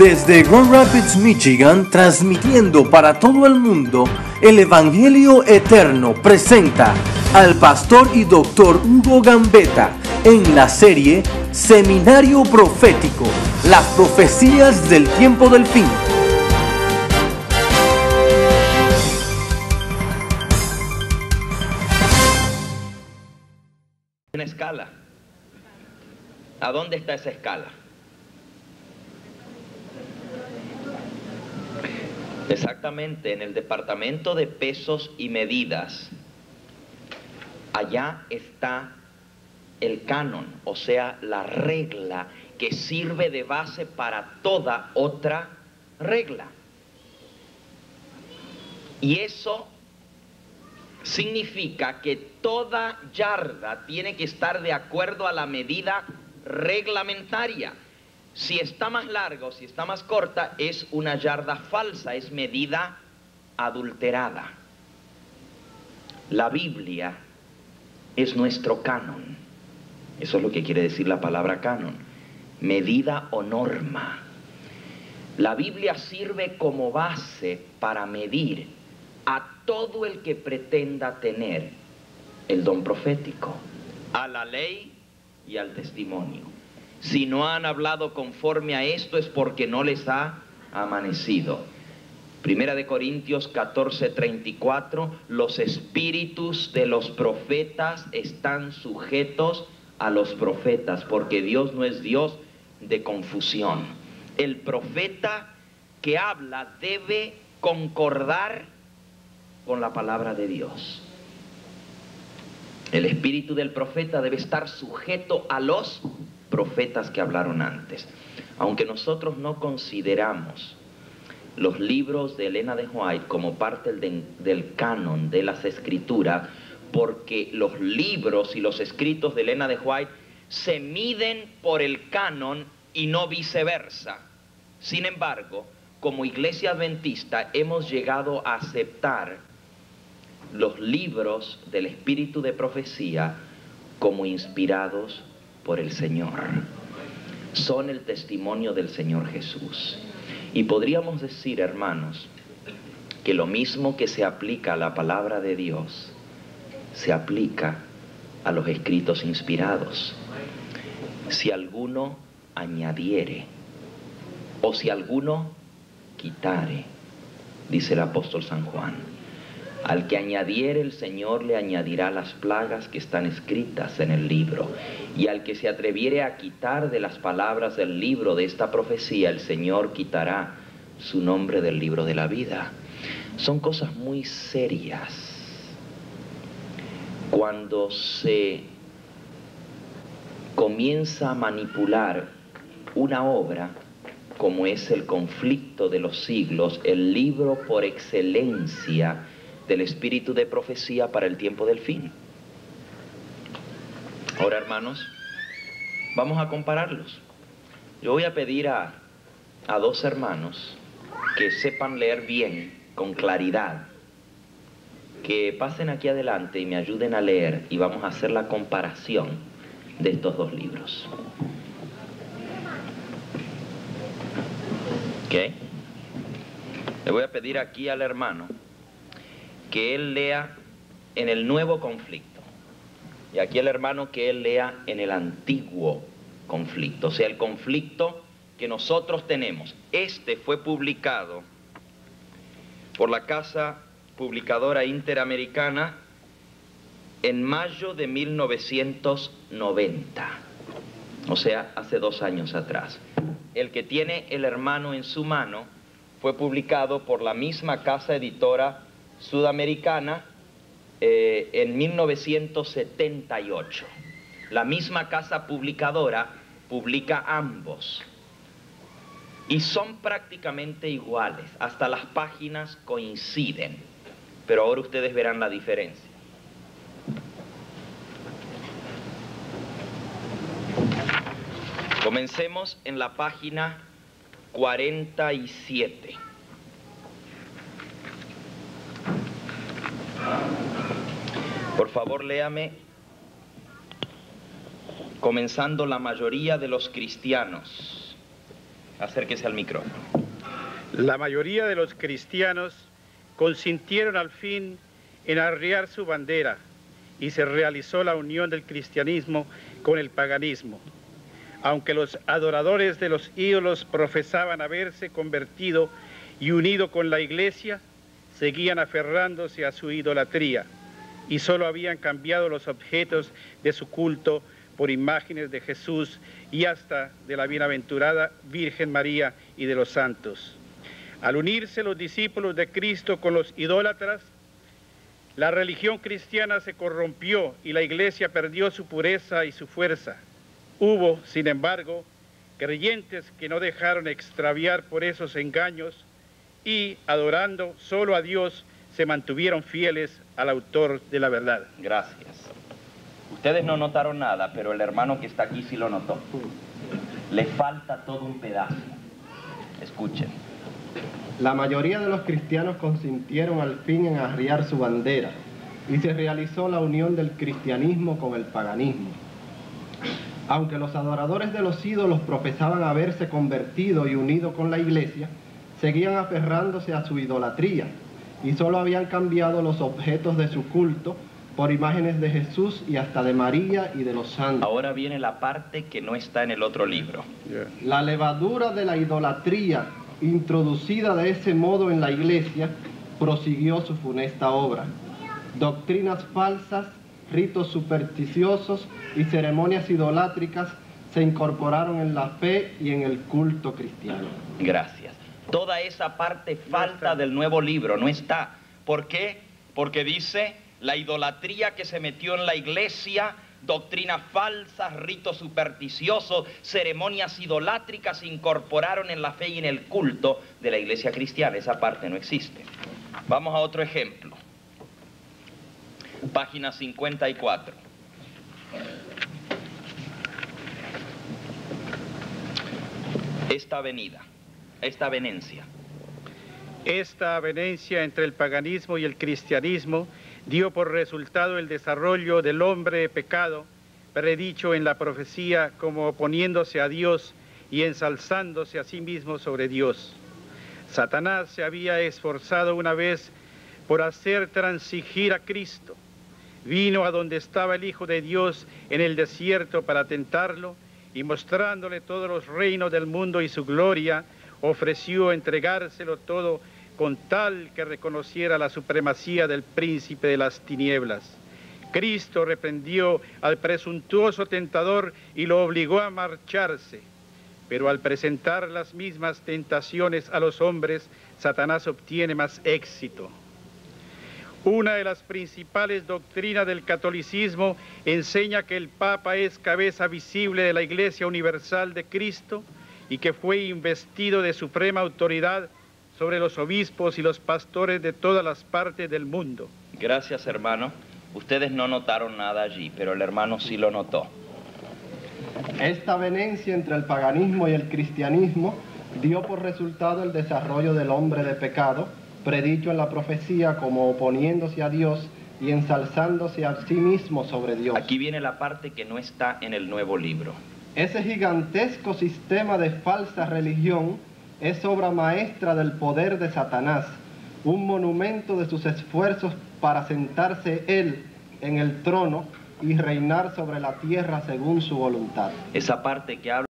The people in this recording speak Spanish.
Desde Grand Rapids, Michigan, transmitiendo para todo el mundo, el Evangelio Eterno presenta al pastor y doctor Hugo Gambetta en la serie Seminario Profético, las profecías del tiempo del fin. Una escala. ¿A dónde está esa escala? Exactamente, en el departamento de pesos y medidas. Allá está el canon, o sea, la regla que sirve de base para toda otra regla. Y eso significa que toda yarda tiene que estar de acuerdo a la medida reglamentaria. Si está más larga o si está más corta, es una yarda falsa, es medida adulterada. La Biblia es nuestro canon. Eso es lo que quiere decir la palabra canon. Medida o norma. La Biblia sirve como base para medir a todo el que pretenda tener el don profético, a la ley y al testimonio. Si no han hablado conforme a esto es porque no les ha amanecido. Primera de Corintios 14:34, los espíritus de los profetas están sujetos a los profetas, porque Dios no es Dios de confusión. El profeta que habla debe concordar con la palabra de Dios. El espíritu del profeta debe estar sujeto a los profetas que hablaron antes. Aunque nosotros no consideramos los libros de Elena de White como parte del canon de las escrituras, porque los libros y los escritos de Elena de White se miden por el canon y no viceversa. Sin embargo, como Iglesia Adventista hemos llegado a aceptar los libros del espíritu de profecía como inspirados por el Señor. Son el testimonio del Señor Jesús. Y podríamos decir, hermanos, que lo mismo que se aplica a la palabra de Dios, se aplica a los escritos inspirados. Si alguno añadiere, o si alguno quitare, dice el apóstol San Juan, al que añadiere el Señor le añadirá las plagas que están escritas en el libro. Y al que se atreviere a quitar de las palabras del libro de esta profecía, el Señor quitará su nombre del libro de la vida. Son cosas muy serias. Cuando se comienza a manipular una obra, como es el conflicto de los siglos, el libro por excelencia del espíritu de profecía para el tiempo del fin. Ahora, hermanos, vamos a compararlos. Yo voy a pedir a dos hermanos que sepan leer bien, con claridad, que pasen aquí adelante y me ayuden a leer, y vamos a hacer la comparación de estos dos libros. ¿Ok? Le voy a pedir aquí al hermano que él lea en el nuevo conflicto, y aquí el hermano que él lea en el antiguo conflicto, o sea, el conflicto que nosotros tenemos. Este fue publicado por la Casa Publicadora Interamericana en mayo de 1990, o sea, hace 2 años atrás. El que tiene el hermano en su mano fue publicado por la misma casa editora sudamericana en 1978. La misma casa publicadora publica ambos y son prácticamente iguales, hasta las páginas coinciden, pero ahora ustedes verán la diferencia. Comencemos en la página 47. Por favor, léame, comenzando: la mayoría de los cristianos. Acérquese al micrófono. La mayoría de los cristianos consintieron al fin en arriar su bandera y se realizó la unión del cristianismo con el paganismo. Aunque los adoradores de los ídolos profesaban haberse convertido y unido con la iglesia, seguían aferrándose a su idolatría y solo habían cambiado los objetos de su culto por imágenes de Jesús y hasta de la bienaventurada Virgen María y de los santos. Al unirse los discípulos de Cristo con los idólatras, la religión cristiana se corrompió y la iglesia perdió su pureza y su fuerza. Hubo, sin embargo, creyentes que no dejaron extraviar por esos engaños y, adorando solo a Dios, se mantuvieron fieles al autor de la verdad. Gracias. Ustedes no notaron nada, pero el hermano que está aquí sí lo notó. Le falta todo un pedazo. Escuchen. La mayoría de los cristianos consintieron al fin en arriar su bandera y se realizó la unión del cristianismo con el paganismo. Aunque los adoradores de los ídolos profesaban haberse convertido y unido con la iglesia, seguían aferrándose a su idolatría y solo habían cambiado los objetos de su culto por imágenes de Jesús y hasta de María y de los santos. Ahora viene la parte que no está en el otro libro. La levadura de la idolatría introducida de ese modo en la iglesia prosiguió su funesta obra. Doctrinas falsas, ritos supersticiosos y ceremonias idolátricas se incorporaron en la fe y en el culto cristiano. Gracias. Toda esa parte falta del nuevo libro, no está. ¿Por qué? Porque dice la idolatría que se metió en la iglesia, doctrinas falsas, ritos supersticiosos, ceremonias idolátricas se incorporaron en la fe y en el culto de la iglesia cristiana. Esa parte no existe. Vamos a otro ejemplo. Página 54. Esta avenencia. Esta avenencia entre el paganismo y el cristianismo dio por resultado el desarrollo del hombre de pecado, predicho en la profecía como oponiéndose a Dios y ensalzándose a sí mismo sobre Dios. Satanás se había esforzado una vez por hacer transigir a Cristo. Vino a donde estaba el Hijo de Dios en el desierto para tentarlo y mostrándole todos los reinos del mundo y su gloria, ofreció entregárselo todo con tal que reconociera la supremacía del príncipe de las tinieblas. Cristo reprendió al presuntuoso tentador y lo obligó a marcharse, pero al presentar las mismas tentaciones a los hombres, Satanás obtiene más éxito. Una de las principales doctrinas del catolicismo enseña que el Papa es cabeza visible de la Iglesia Universal de Cristo y que fue investido de suprema autoridad sobre los obispos y los pastores de todas las partes del mundo. Gracias, hermano. Ustedes no notaron nada allí, pero el hermano sí lo notó. Esta avenencia entre el paganismo y el cristianismo dio por resultado el desarrollo del hombre de pecado, predicho en la profecía como oponiéndose a Dios y ensalzándose a sí mismo sobre Dios. Aquí viene la parte que no está en el nuevo libro. Ese gigantesco sistema de falsa religión es obra maestra del poder de Satanás, un monumento de sus esfuerzos para sentarse él en el trono y reinar sobre la tierra según su voluntad. Esa parte que habla